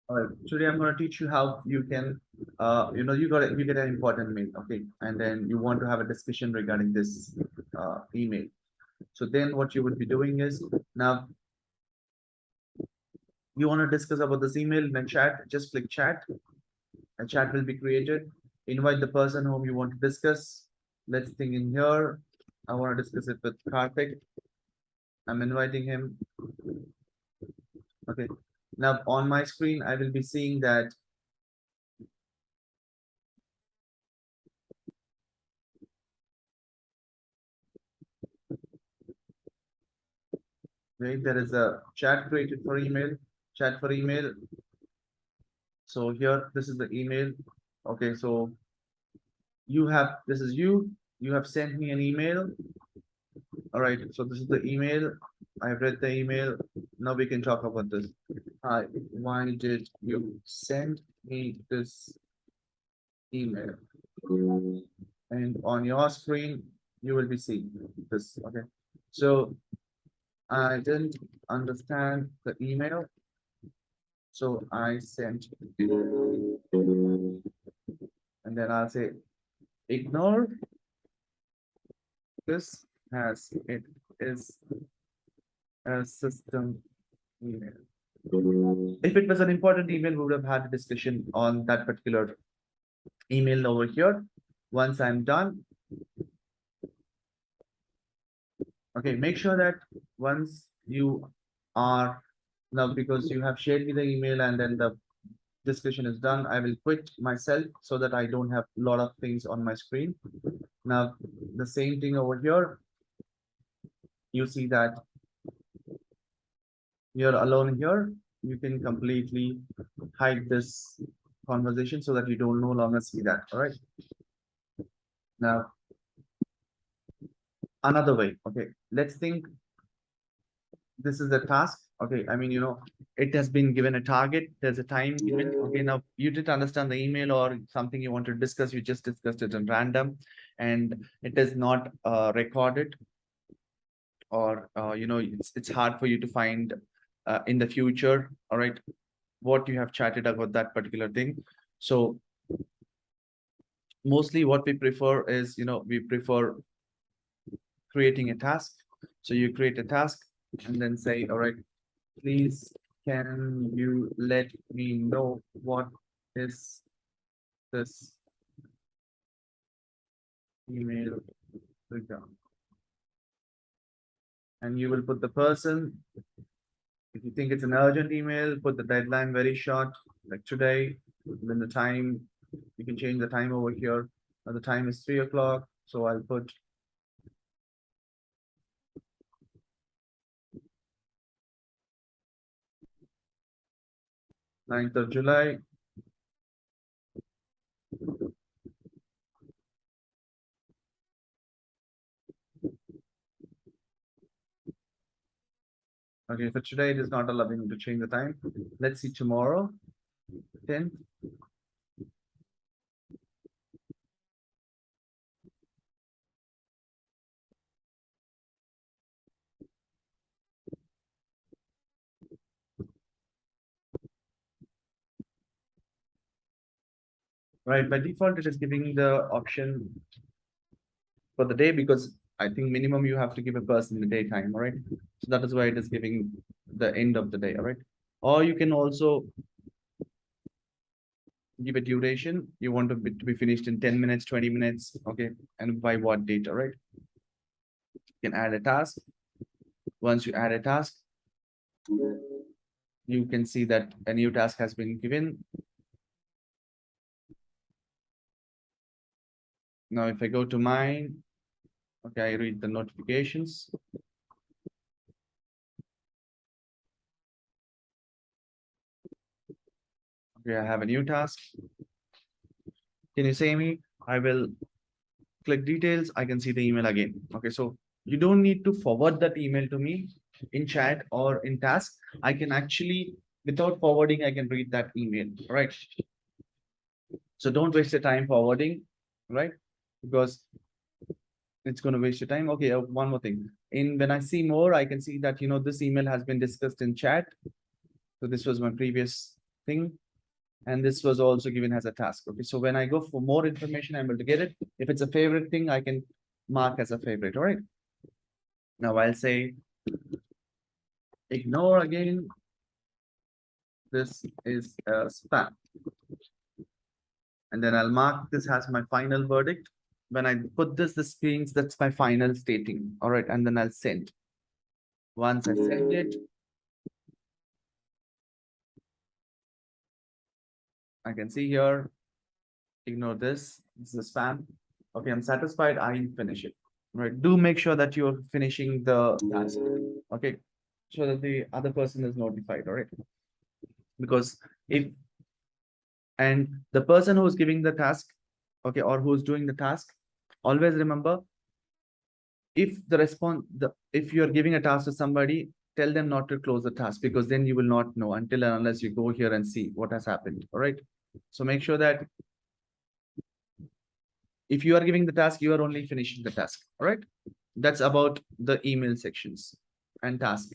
All right. Today I'm going to teach you how you can, you get an important mail, okay, and then you want to have a discussion regarding this email. So then what you would be doing is now you want to discuss about this email in a chat. Just click chat. A chat will be created. Invite the person whom you want to discuss. Let's think in here. I want to discuss it with Karthik. I'm inviting him. Okay. Now on my screen, I will be seeing that. Right, there is a chat created for email. Chat for email. So here, this is the email. Okay, so this is you have sent me an email. All right, so this is the email. I've read the email. Now we can talk about this. Hi, why did you send me this email? And on your screen, you will be seeing this. Okay, so I didn't understand the email, so I sent it. And then I'll say ignore this as it is a system email. If it was an important email, we would have had a discussion on that particular email over here. Once I'm done, okay, make sure that once you are now, because you have shared me the email and then the discussion is done, I will quit myself so that I don't have a lot of things on my screen. Now, the same thing over here, you see that you're alone here. You can completely hide this conversation so that you don't no longer see that. All right. Now, another way. Okay. Let's think this is a task. Okay. I mean, it has been given a target. There's a time given. Okay. Now, you didn't understand the email or something you want to discuss. You just discussed it in random and it is not recorded or, it's hard for you to find in the future. All right. What you have chatted about that particular thing. So mostly what we prefer is, we prefer creating a task. So you create a task and then say, all right, please, can you let me know what is this email regard? And you will put the person. If you think it's an urgent email, put the deadline very short, like today, then the time, you can change the time over here. The time is 3 o'clock. So I'll put 9th of July. Okay, for today, it is not allowing me to change the time. Let's see tomorrow, 10th. Right, by default, it is giving the option for the day because I think minimum you have to give a person the daytime, all right? So that is why it is giving the end of the day, all right? Or you can also give a duration. You want to be finished in 10 minutes, 20 minutes, okay? And by what date, all right? You can add a task. Once you add a task, you can see that a new task has been given. Now, if I go to mine, okay, I read the notifications. Okay, I have a new task. Can you say me? I will click details. I can see the email again. Okay, so you don't need to forward that email to me in chat or in task. I can actually, without forwarding, I can read that email, right? So don't waste your time forwarding, right? Because it's going to waste your time. Okay, one more thing. When I see more, I can see that, this email has been discussed in chat. So this was my previous thing. And this was also given as a task. Okay, so when I go for more information, I'm able to get it. If it's a favorite thing, I can mark as a favorite. All right. Now I'll say ignore again. This is a spam. And then I'll mark this as my final verdict. When I put this means that's my final stating. All right, and then I'll send. Once I send it, I can see here, ignore this. This is a spam. Okay, I'm satisfied. I finish it. Right. Do make sure that you're finishing the task. Okay. So that the other person is notified. All right. Because if and the person who's giving the task, okay, or who's doing the task, always remember, if the response if you're giving a task to somebody, tell them not to close the task, because then you will not know until and unless you go here and see what has happened. All right. So make sure that if you are giving the task, you are only finishing the task. All right. That's about the email sections and task.